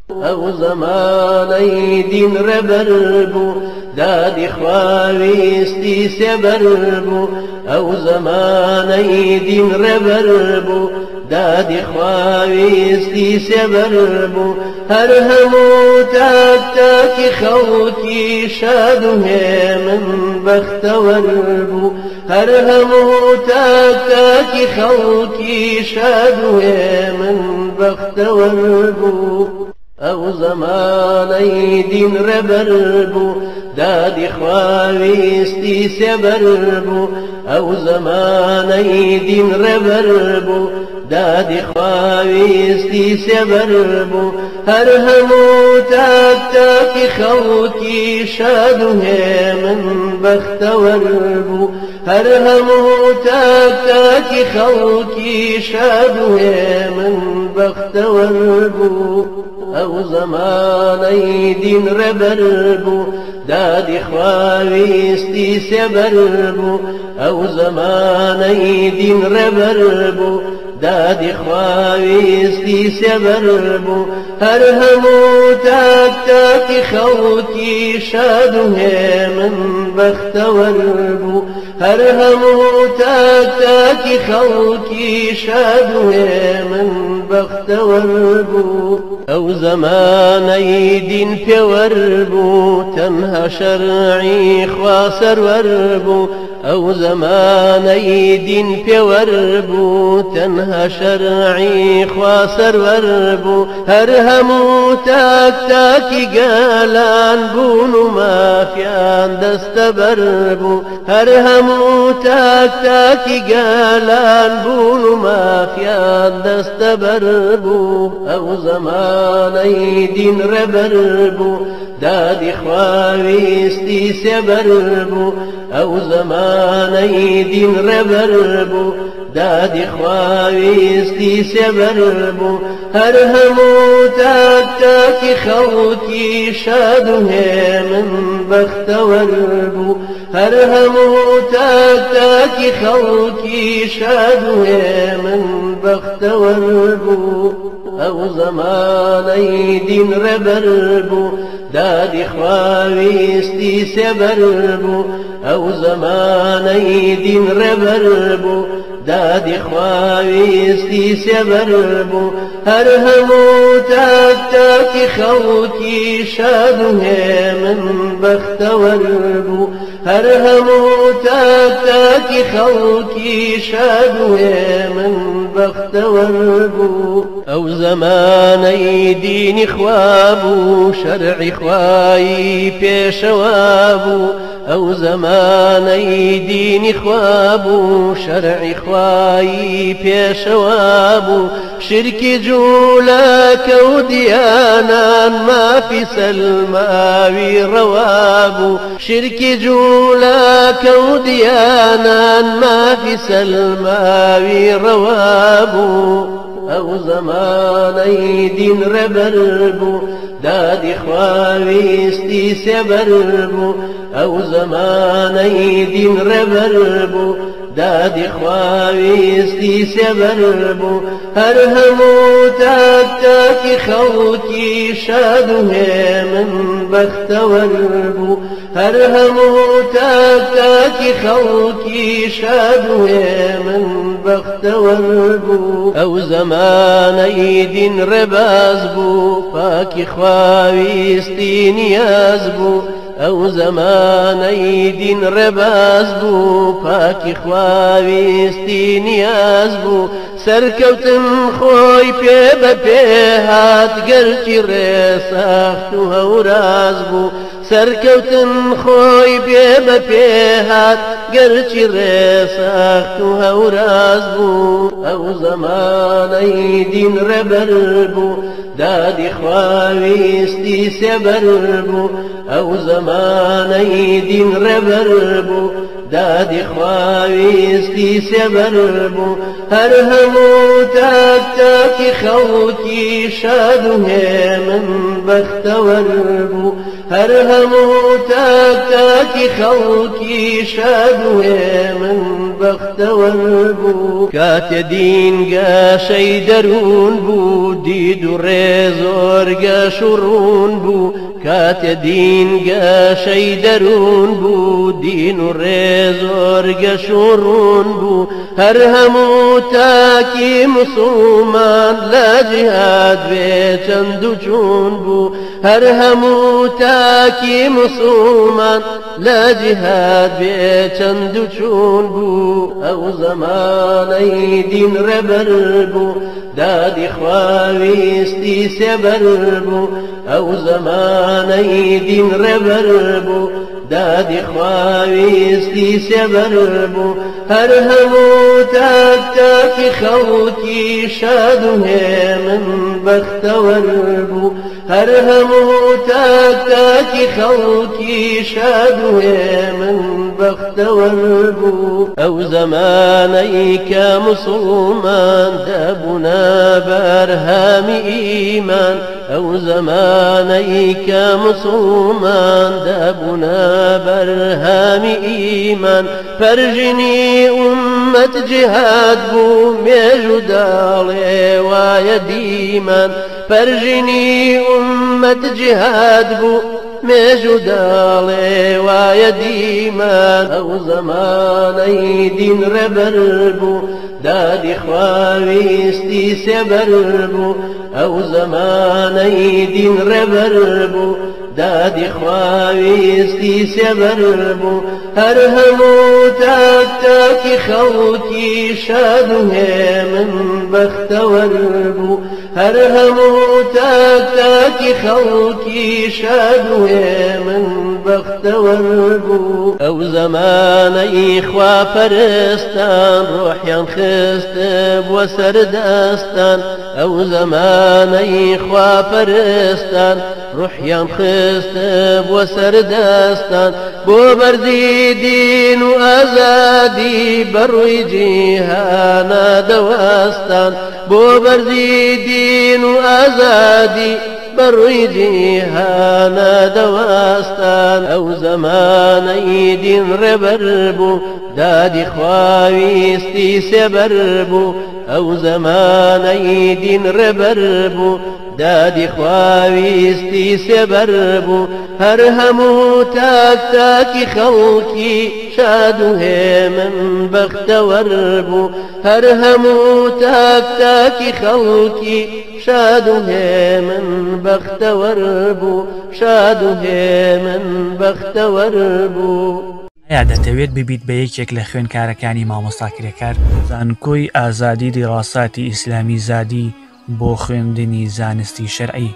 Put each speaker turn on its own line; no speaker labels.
ئەو زەمانەی دین ڕێبەر بوو دادی خواویستی سێبەر بوو ئەو زەمانەی دین ڕێبەر بوو دادی خواویستی سێبەر بوو هەر هەموو تاک تاکی خەڵکی شاد و هێمن بەختەوەر بوو هەر هەموو تاک تاکی خەڵکی شاد و هێمن بەختەوەر بوو ئەو زەمانەی دین ڕێبەر بوو دادی خواویستی سێبەر بوو ئەو زەمانەی دین ڕێبەر بوو دادی خواویستی سێبەر بوو هەر هەموو تاک تاکی خەڵکی شاد و هێمن بەختەوەر بوو هەر هەموو تاک تاکی خەڵکی شاد و هێمن بەختەوەر بوو ئەو زەمانەی دین ڕێبەر بوو دادی خواویستی سێبەر بوو ئەو زەمانەی دین ڕێبەر بوو دادی خواویستی سێبەر بوو هەر هەموو تاک تاکی خەڵکی شاد و هێمن بەختەوەر بوو هەر هەموو تاک تاکی خەڵکی شاد و هێمن بەختەوەر بوو ئەو زەمانەی دین پێوەر بوو تەنها شەرعی خوا سەروەر بوو ئەو زەمانەی دین پێوەر بوو تەنها شەرعی خوا سەروەر بوو هەر هەموو تاک تاکی گەلان بوون و مافیان دەستەبەر بوو هەر هەموو تاک تاکی گەلان بوون و مافیان دەستەبەر بوو ئەو زەمانەی دین ڕێبەر بوو دادی خواویستی سێبەر بوو ئەو زەمانەی دین ڕێبەر بوو دادی خواویستی سێبەر بوو هەر هەموو تاک تاکی خەڵکی شاد و هێمن بەختەوەر بوو هەر هەموو تاک تاکی خەڵکی شاد و هێمن بەختەوەر بوو ئەو زەمانەی دین ڕێبەر بوو دادی خواویستی سێبەر بوو ئەو زەمانەی دین ڕێبەر بوو دادی خواویستی سێبەر بوو هەر هەموو تاک تاکی خەڵکی شاد و هێمن بەختەوەر بوو هەر هەموو تاک تاکی خەڵکی شاد و هێمن بەختەوەر بوو ئەو زەمانەی دینی خوا بوو شەرعی خوایی پێشەوا بوو ئەو زەمانەی دینی خوا بوو شەرعی خوایی پێشەوا بوو شرکی جوولەکە و دیانان مافی سەلماوی ڕەوا بوو شرکی جوولەکە و دیانان مافی سەلماوی ڕەوا بوو ئەو زەمانەی دین ڕێبەر بوو دادی خواویستی سێبەر بوو ئەو زەمانەی دین ڕێبەر بوو دادی خواویستی سێبەر بوو هەر هەموو تاک تاکی خەڵکی شاد و هێمن بەختەوەر بوو هەر هەموو تاک تاکی خەڵکی شاد و هێمن بەختەوەر بوو ئەو زەمانەی دین ڕێباز بوو پاکی خواویستی نیاز بوو ئەو زەمانەی دین ڕێباز بوو پاکی خواویستی نیاز بوو سەرکەوتن خۆی پێ بە پێ هات گەرچی ڕێساخت و هەوراز بوو سەرکەوتن خۆی پێ بە پێ هات گەرچی ڕێساخت و هەوراز بوو ئەو زەمانەی دین ڕێبەر بوو دادی خواویستی سێبەر بوو ئەو زەمانەی دین ڕێبەر بوو دادی خواویستی سێبەر بوو هەر هەموو تاک تاکی خەڵکی شاد و هێمن بەختەوەر بوو هەر هەموو تاک تاکی خەڵکی شاد و هێمن بەختەوەر بوو کاتێ دین گەشەی دەروون بوو دید و ڕێ زۆر گەش و ڕوون بوو کاتێ دین گەشەی دەروون بوو دین و ڕێ زۆر گەش و ڕوون بوو هەر هەموو تاکی موسڵمان لە جیهاد بێ چەند و چوون بوو هەر هەموو تاکی موسڵمان لە جیهاد بێ چەند و چوون بوو ئەو زەمانەی دین ڕێبەر بوو دادی خواویستی سێبەر بوو ئەو زەمانەی دین ڕێبەر بوو دادی خواویستی سێبەر بوو هەر هەموو تاک تاکی خەڵکی شاد و هێمن بەختەوەر بوو هەر هەموو تاک تاکی خەڵکی شاد و هێمن بەختەوەر بوو ئەو زەمانەی کە موسڵمان دەبوونە بەرهەمی ئیمان ئەو زەمانەی کە موسڵمان دەبوونە بەرهەمی ئیمان پەرژینی ئومەت جیهاد بوو مێژوو داڵێ وایە دیمان پەرژینی ئومەت جیهاد بوو مێژوو داڵێ وایە دیمان ئەو زەمانەی دین ڕێبەر بوو دادی خواویستی سێبەر بوو ئەو زەمانەی دین ڕێبەر بوو دادی خواویستی سێبەر بوو هەر هەموو تاک تاکی خەڵکی شاد و هێمن بەختەوەر بوو هەر هەموو تاک تاکی خەڵکی شاد و هێمن بەختەوەر بوو ئەو زەمانەی خواپەرستان ڕۆحیان خستە بووە سەردەستان ئەو زەمانەی خواپەرستان ڕوحیان خستە بووە سەردەستان بۆ بەرزی دین و ئازادی بەڕووی جیهانە دەوەستان بۆ بەرزی دین و ئازادی بەڕووی جیهانە دەوەستان ئەو زەمانەی دین ڕێبەر بوو دادی خواویستی سێبەر بوو ئەو زەمانەی دین ڕێبەر بوو دادی خواویستی سێبەر بوو هەر هەموو تاک تاکی خەڵکی شاد و هێمن بەختەوەر بوو هەر هەموو تاک تاکی خەڵکی شاد و هێمن بەختەوەر بوو شاد و هێمن بەختەوەر بوو
یا دەتەوێت ببیت بە یەکێک لە خوێندکارەکانی مامۆستا کرێکار زانکۆی ئازادی دیڕاساتی ئیسلامی زادی بۆ خوێندنی زانستی شەرعی